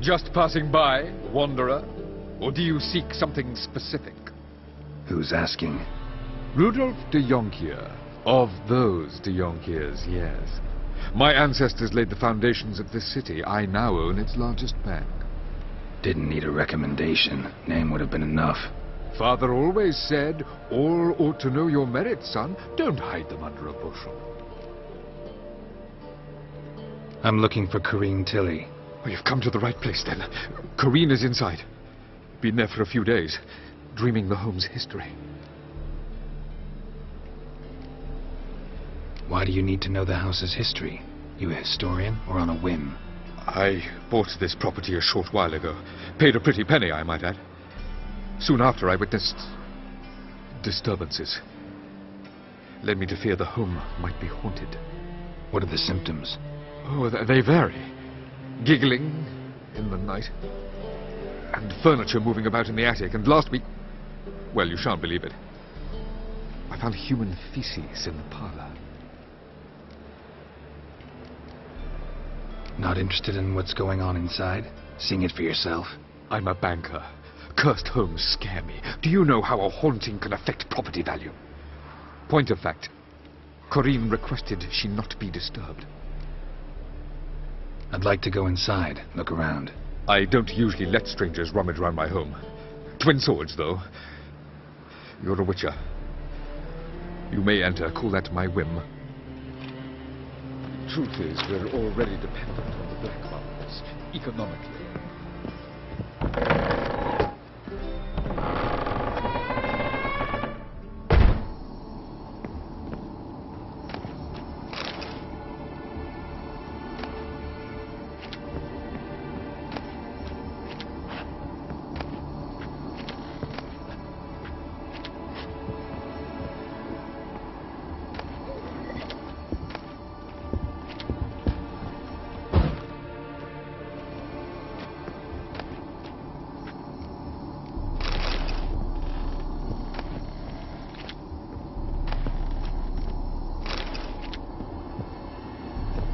Just passing by, wanderer? Or do you seek something specific? Who's asking? Rudolf de Jonkier. Of those de Jonkiers, yes. My ancestors laid the foundations of this city. I now own its largest bank. Didn't need a recommendation. Name would have been enough. Father always said, all ought to know your merits, son. Don't hide them under a bushel. I'm looking for Corinne Tilly. Oh, you've come to the right place, then. Corinne is inside. Been there for a few days, dreaming the home's history. Why do you need to know the house's history? You a historian, or on a whim? I bought this property a short while ago. Paid a pretty penny, I might add. Soon after, I witnessed disturbances. Led me to fear the home might be haunted. What are the symptoms? Oh, they vary. Giggling in the night, and furniture moving about in the attic, and last week... Well, you shan't believe it. I found human feces in the parlor. Not interested in what's going on inside? Seeing it for yourself? I'm a banker. Cursed homes scare me. Do you know how a haunting can affect property value? Point of fact, Corinne requested she not be disturbed. I'd like to go inside, look around. I don't usually let strangers rummage around my home. Twin swords, though. You're a witcher. You may enter, call that my whim. The truth is, we're already dependent on the black markets, economically.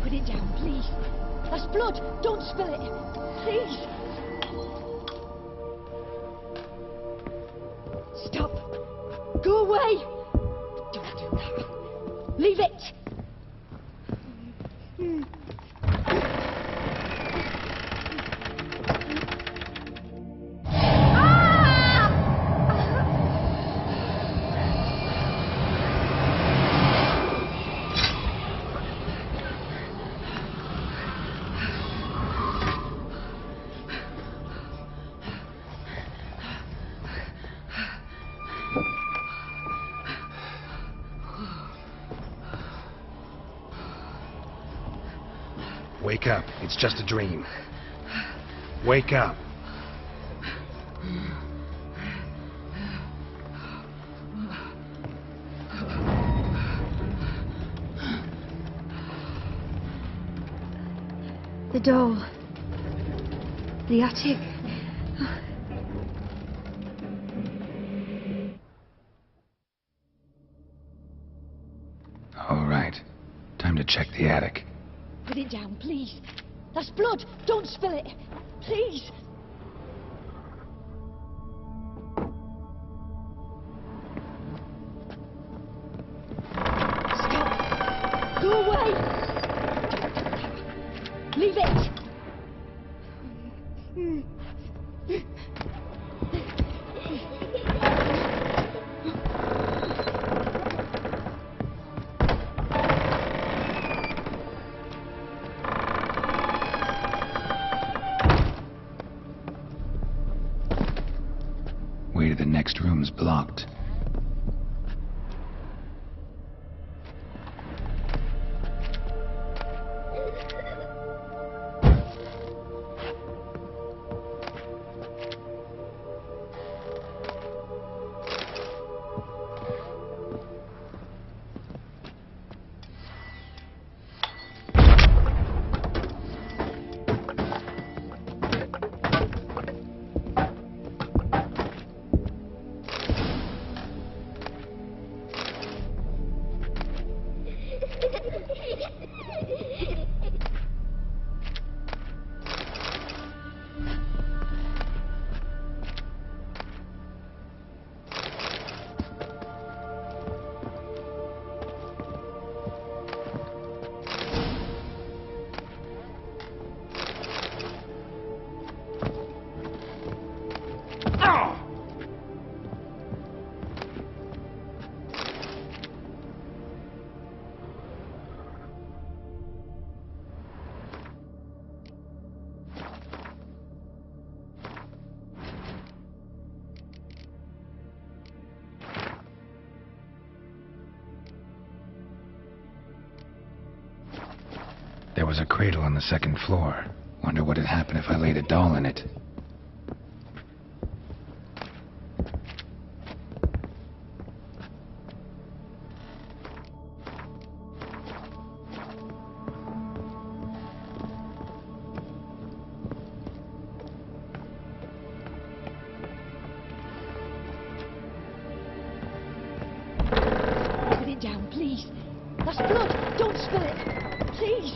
Put it down, please. That's blood. Don't spill it. Please. Stop. Go away. Don't do that. Leave it. Wake up. It's just a dream. Wake up. The doll. The attic. All right. Time to check the attic. Put it down, please. That's blood. Don't spill it. Please. Stop. Go away. Leave it. Way to the next room's blocked. was a cradle on the second floor. Wonder what would happen if I laid a doll in it. Put it down, please. That's blood. Don't spill it. Please.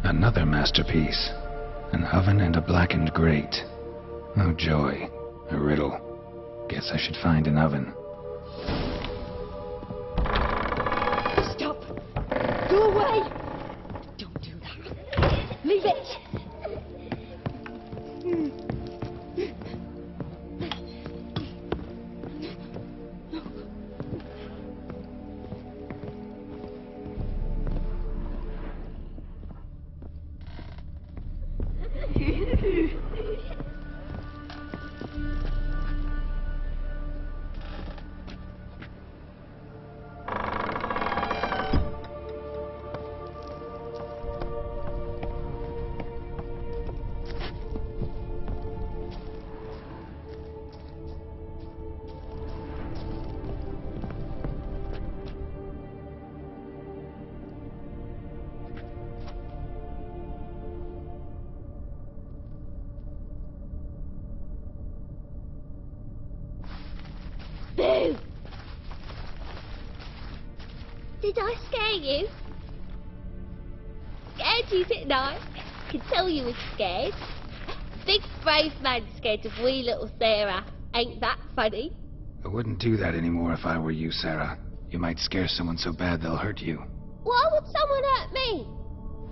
Another masterpiece. An oven and a blackened grate. Oh joy. A riddle. Guess I should find an oven. Stop. Go away. Don't do that. Leave it. Boo! Did I scare you? Scared you, didn't I? Could tell you was scared. Big brave man scared of wee little Sarah. Ain't that funny? I wouldn't do that anymore if I were you, Sarah. You might scare someone so bad they'll hurt you. Why would someone hurt me?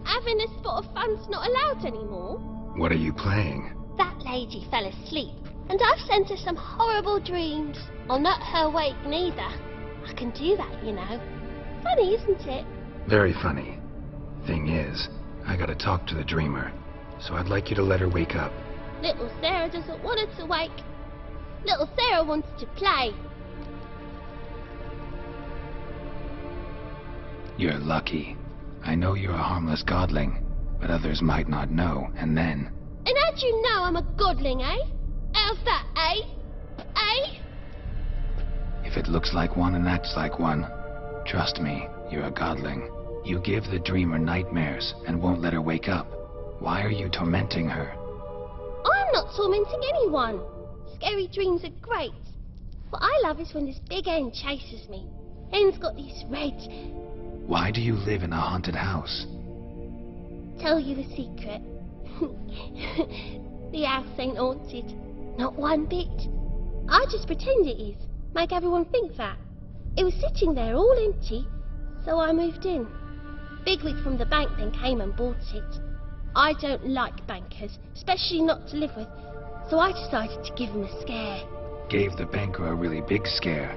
Having a spot of fun's not allowed anymore. What are you playing? That lady fell asleep, and I've sent her some horrible dreams. I'll not her wake neither. I can do that, you know. Funny, isn't it? Very funny. Thing is, I gotta talk to the dreamer, so I'd like you to let her wake up. Little Sarah doesn't want her to wake. Little Sarah wants to play. You're lucky. I know you're a harmless godling, but others might not know, and then... And how'd you know I'm a godling, eh? How's that, eh? Eh? If it looks like one and acts like one, trust me, you're a godling. You give the dreamer nightmares and won't let her wake up. Why are you tormenting her? I'm not tormenting anyone. Scary dreams are great. What I love is when this big hen chases me. Hen's got these red... Why do you live in a haunted house? Tell you a secret. The house ain't haunted. Not one bit. I just pretend it is. Make everyone think that. It was sitting there all empty, so I moved in. Bigwig from the bank then came and bought it. I don't like bankers, especially not to live with, so I decided to give him a scare. Gave the banker a really big scare.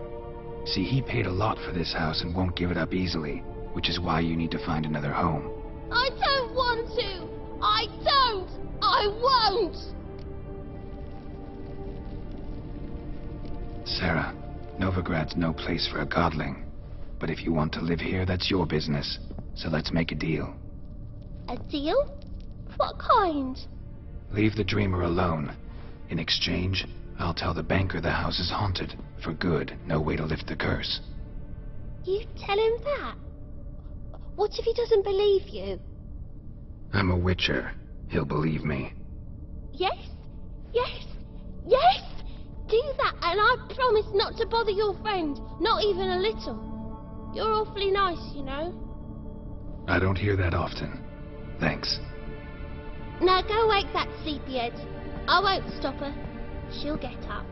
See, he paid a lot for this house and won't give it up easily, which is why you need to find another home. I don't want to! I don't! I won't! Sarah, Novigrad's no place for a godling. But if you want to live here, that's your business. So let's make a deal. A deal? What kind? Leave the dreamer alone. In exchange, I'll tell the banker the house is haunted. For good, no way to lift the curse. You tell him that? What if he doesn't believe you? I'm a witcher. He'll believe me. Yes? Yes? Yes! Do that, and I promise not to bother your friend. Not even a little. You're awfully nice, you know. I don't hear that often. Thanks. Now go wake that sleepyhead. I won't stop her. She'll get up.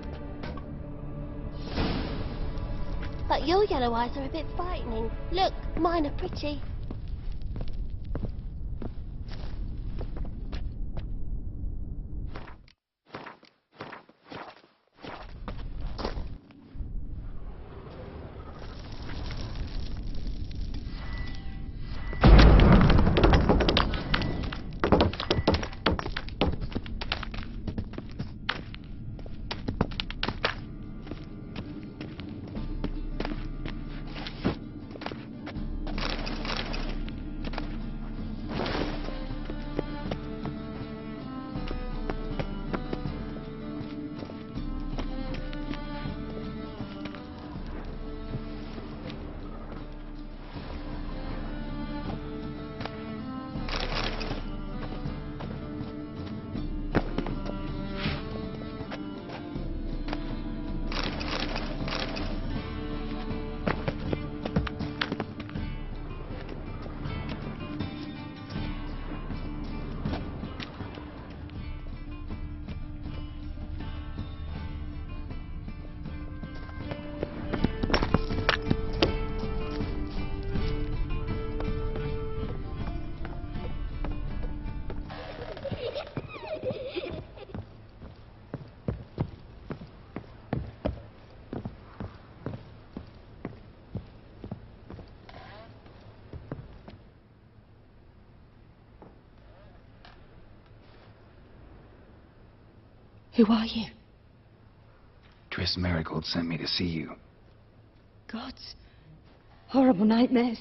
But your yellow eyes are a bit frightening. Look, mine are pretty. Who are you? Triss Marigold sent me to see you. Gods. Horrible nightmares.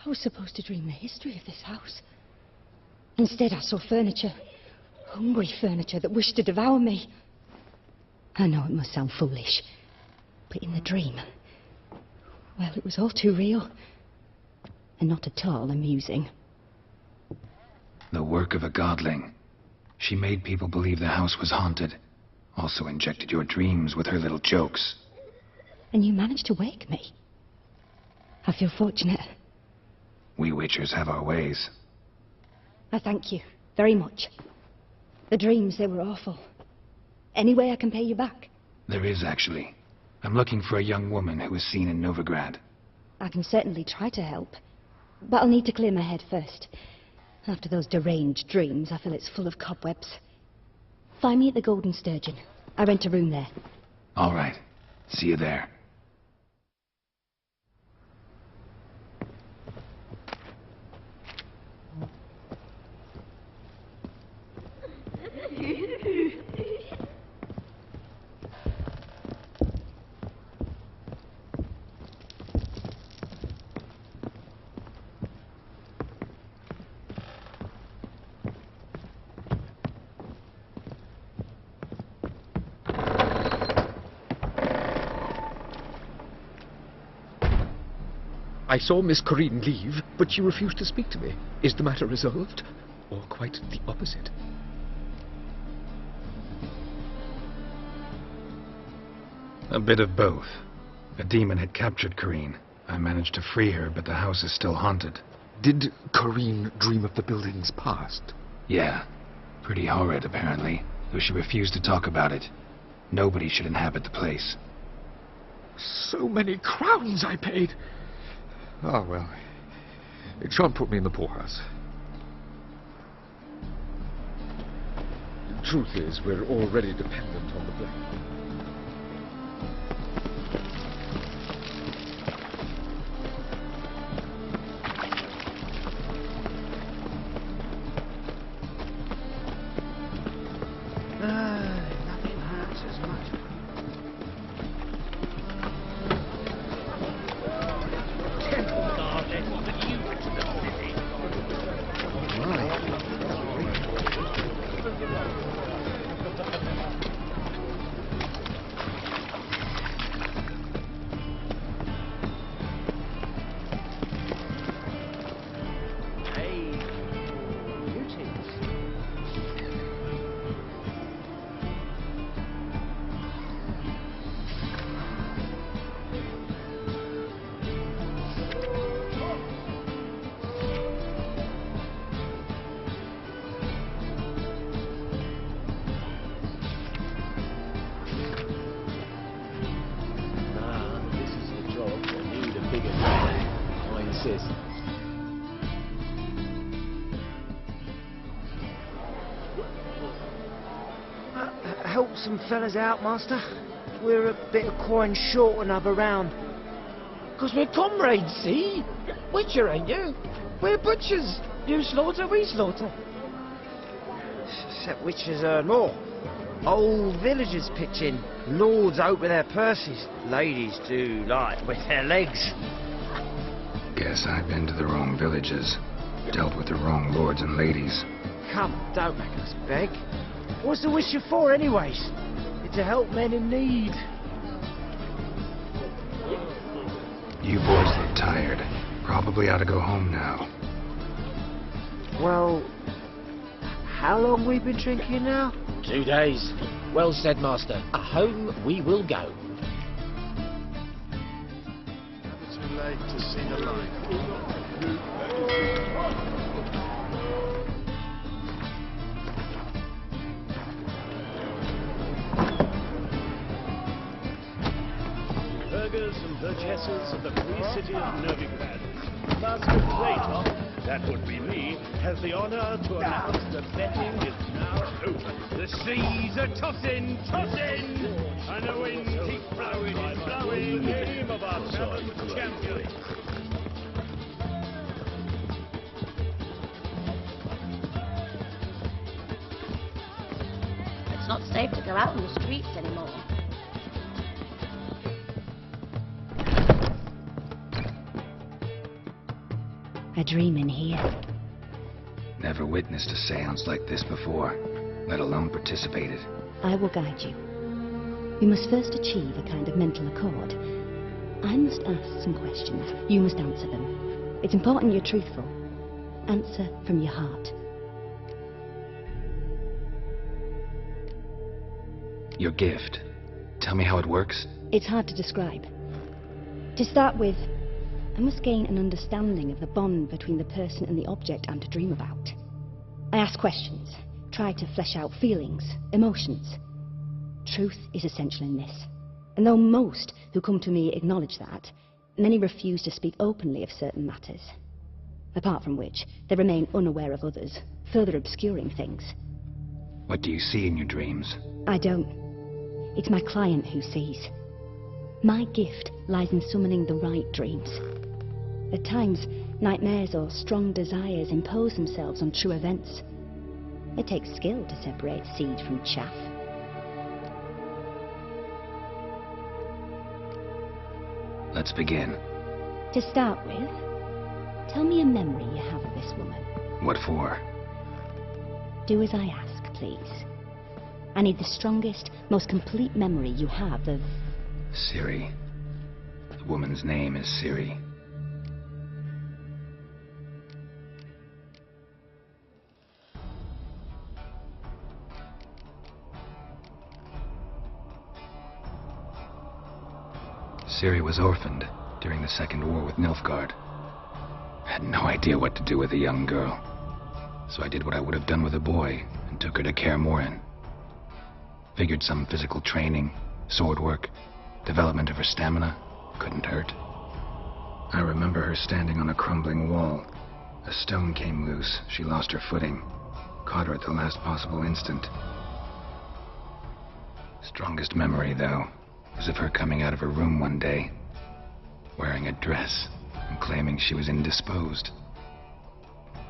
I was supposed to dream the history of this house. Instead, I saw furniture. Hungry furniture that wished to devour me. I know it must sound foolish, but in the dream, well, it was all too real. And not at all amusing. The work of a godling. She made people believe the house was haunted. Also injected your dreams with her little jokes. And you managed to wake me. I feel fortunate. We witchers have our ways. I thank you very much. The dreams, they were awful. Any way I can pay you back? There is, actually. I'm looking for a young woman who was seen in Novigrado. I can certainly try to help. But I'll need to clear my head first. After those deranged dreams, I feel it's full of cobwebs. Find me at the Golden Sturgeon. I rent a room there. All right. See you there. I saw Miss Corinne leave, but she refused to speak to me. Is the matter resolved? Or quite the opposite? A bit of both. A demon had captured Corinne. I managed to free her, but the house is still haunted. Did Corinne dream of the building's past? Yeah. Pretty horrid, apparently, though she refused to talk about it. Nobody should inhabit the place. So many crowns I paid! Ah, well, it shan't put me in the poorhouse. The truth is, we're already dependent on the blade. Nothing hurts as much. Help some fellas out, master. We're a bit of coin short another round. 'Cause we're comrades, see? Witcher, ain't you? We're butchers. You slaughter, we slaughter. Except witchers earn more. Old villagers pitch in. Lords open their purses. Ladies do like with their legs. Guess I've been to the wrong villages. Dealt with the wrong lords and ladies. Come, don't make us beg. What's the witcher for, anyways? It's to help men in need. You boys look tired. Probably ought to go home now. Well, how long we been drinking now? 2 days. Well said, master. Home we will go. It's too late to see the light. Burghers and burgesses of the free city of Novigrado. Master Traitor, that would be me, has the honor to announce that betting is now over. The seas are tossing, tossing, and the wind keeps blowing, blowing in the name of our gallant champion. It's not safe to go out on the streets anymore. A dream in here. Never witnessed a seance like this before, let alone participated. I will guide you. We must first achieve a kind of mental accord. I must ask some questions. You must answer them. It's important you're truthful. Answer from your heart. Your gift. Tell me how it works. It's hard to describe. To start with, I must gain an understanding of the bond between the person and the object I'm to dream about. I ask questions, try to flesh out feelings, emotions. Truth is essential in this. And though most who come to me acknowledge that, many refuse to speak openly of certain matters. Apart from which, they remain unaware of others, further obscuring things. What do you see in your dreams? I don't. It's my client who sees. My gift lies in summoning the right dreams. At times, nightmares or strong desires impose themselves on true events. It takes skill to separate seed from chaff. Let's begin. To start with, tell me a memory you have of this woman. What for? Do as I ask, please. I need the strongest, most complete memory you have of... Ciri. The woman's name is Ciri. Ciri was orphaned during the Second War with Nilfgaard. I had no idea what to do with a young girl, so I did what I would have done with a boy and took her to Kaer Morhen. Figured some physical training, sword work, development of her stamina couldn't hurt. I remember her standing on a crumbling wall. A stone came loose, she lost her footing, caught her at the last possible instant. Strongest memory, though, was of her coming out of her room one day, wearing a dress and claiming she was indisposed.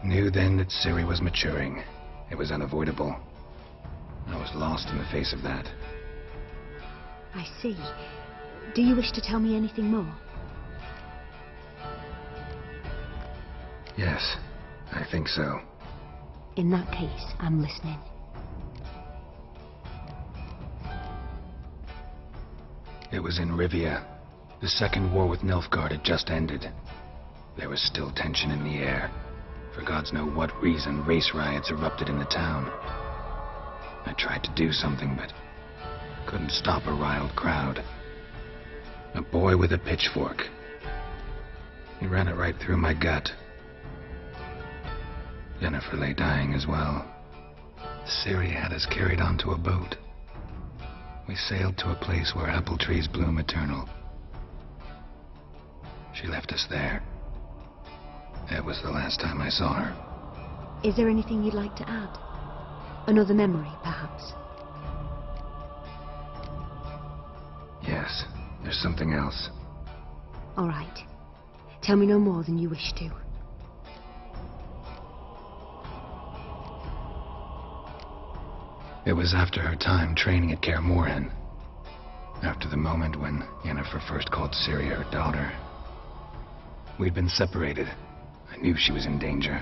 Knew then that Ciri was maturing. It was unavoidable. I was lost in the face of that. I see. Do you wish to tell me anything more? Yes, I think so. In that case, I'm listening. It was in Rivia. The Second War with Nilfgaard had just ended. There was still tension in the air. For gods know what reason, race riots erupted in the town. I tried to do something, but couldn't stop a riled crowd. A boy with a pitchfork. He ran it right through my gut. Yennefer lay dying as well. Ciri had us carried onto a boat. We sailed to a place where apple trees bloom eternal. She left us there. That was the last time I saw her. Is there anything you'd like to add? Another memory, perhaps? Yes, there's something else. All right. Tell me no more than you wish to. It was after her time training at Kaer Morhen. After the moment when Yennefer first called Ciri her daughter. We'd been separated. I knew she was in danger.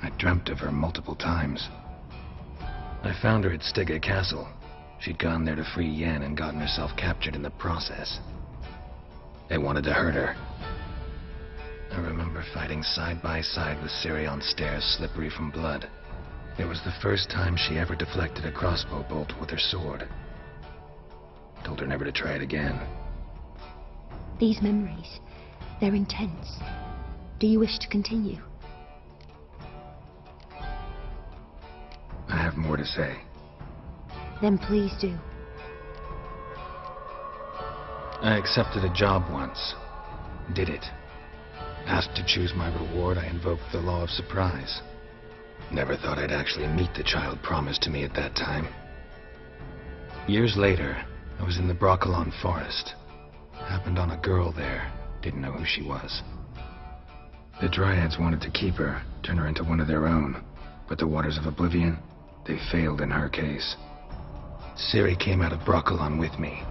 I dreamt of her multiple times. I found her at Stygga Castle. She'd gone there to free Yen and gotten herself captured in the process. They wanted to hurt her. I remember fighting side by side with Ciri on stairs slippery from blood. It was the first time she ever deflected a crossbow bolt with her sword. Told her never to try it again. These memories, they're intense. Do you wish to continue? I have more to say. Then please do. I accepted a job once. Did it. Asked to choose my reward, I invoked the law of surprise. Never thought I'd actually meet the child promised to me at that time. Years later, I was in the Broccolon forest. Happened on a girl there. Didn't know who she was. The Dryads wanted to keep her, turn her into one of their own. But the Waters of Oblivion, they failed in her case. Ciri came out of Broccolon with me.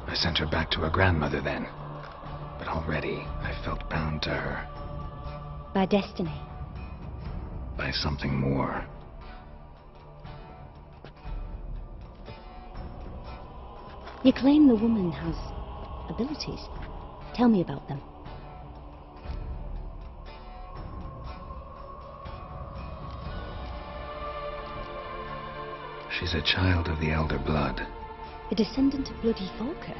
I sent her back to her grandmother then. But already, I felt bound to her. By destiny. By something more. You claim the woman has abilities. Tell me about them. She's a child of the Elder Blood. A descendant of bloody Falker.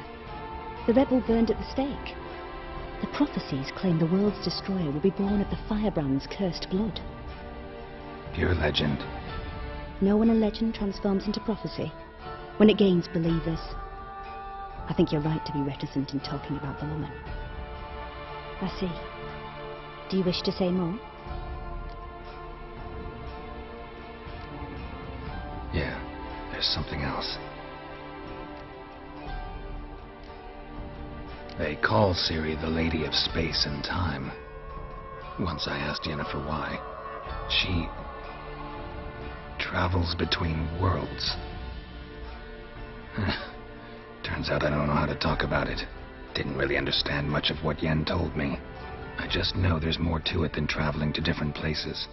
The rebel burned at the stake. The prophecies claim the world's destroyer will be born of the Firebrand's cursed blood. Pure legend. Know when a legend transforms into prophecy? When it gains believers. I think you're right to be reticent in talking about the woman. I see. Do you wish to say more? Yeah, there's something else. They call Ciri the Lady of Space and Time. Once I asked Yennefer why. She travels between worlds. Turns out I don't know how to talk about it. Didn't really understand much of what Yen told me. I just know there's more to it than traveling to different places,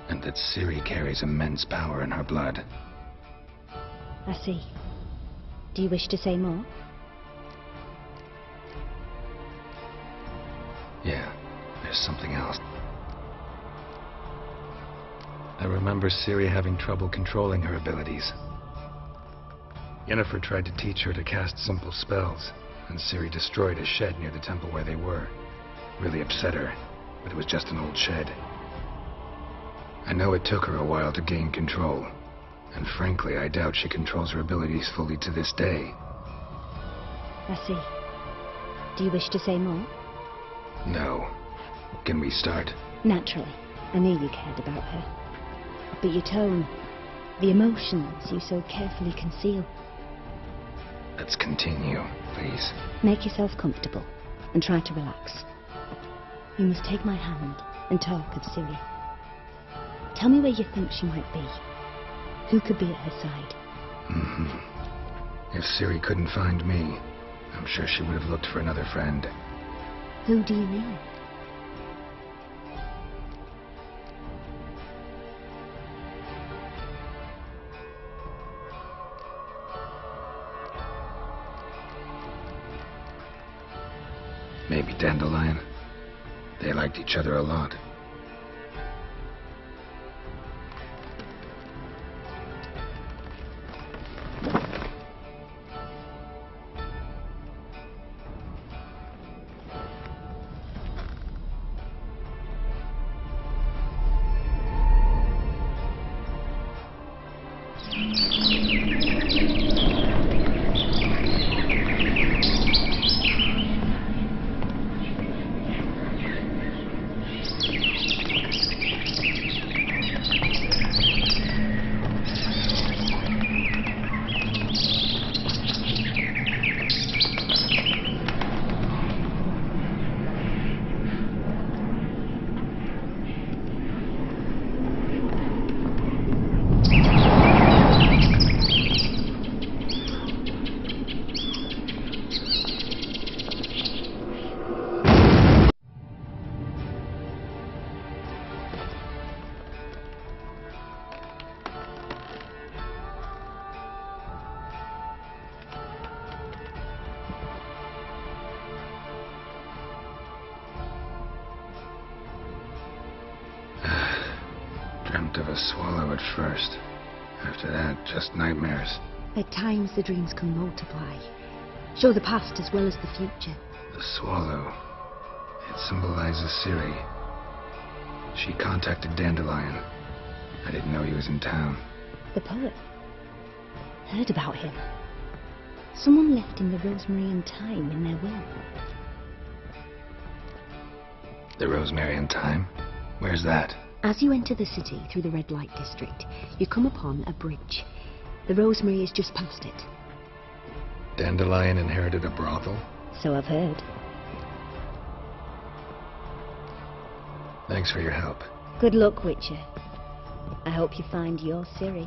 and that Ciri carries immense power in her blood. I see. Do you wish to say more? Yeah, there's something else. I remember Ciri having trouble controlling her abilities. Yennefer tried to teach her to cast simple spells, and Ciri destroyed a shed near the temple where they were. Really upset her, but it was just an old shed. I know it took her a while to gain control, and frankly, I doubt she controls her abilities fully to this day. I see. Do you wish to say more? No. Can we start? Naturally. I knew you cared about her. But your tone, the emotions you so carefully conceal. Let's continue, please. Make yourself comfortable and try to relax. You must take my hand and talk of Ciri. Tell me where you think she might be. Who could be at her side? If Ciri couldn't find me, I'm sure she would have looked for another friend. Who do you mean? Maybe Dandelion. They liked each other a lot. Dreamt of a swallow at first. After that, just nightmares. At times the dreams can multiply. Show the past as well as the future. The swallow. It symbolizes Ciri. She contacted Dandelion. I didn't know he was in town. The poet. Heard about him. Someone left him the rosemary and thyme in their will. The rosemary and thyme? Where's that? As you enter the city through the red light district, you come upon a bridge. The rosemary is just past it. Dandelion inherited a brothel? So I've heard. Thanks for your help. Good luck, Witcher. I hope you find your Ciri.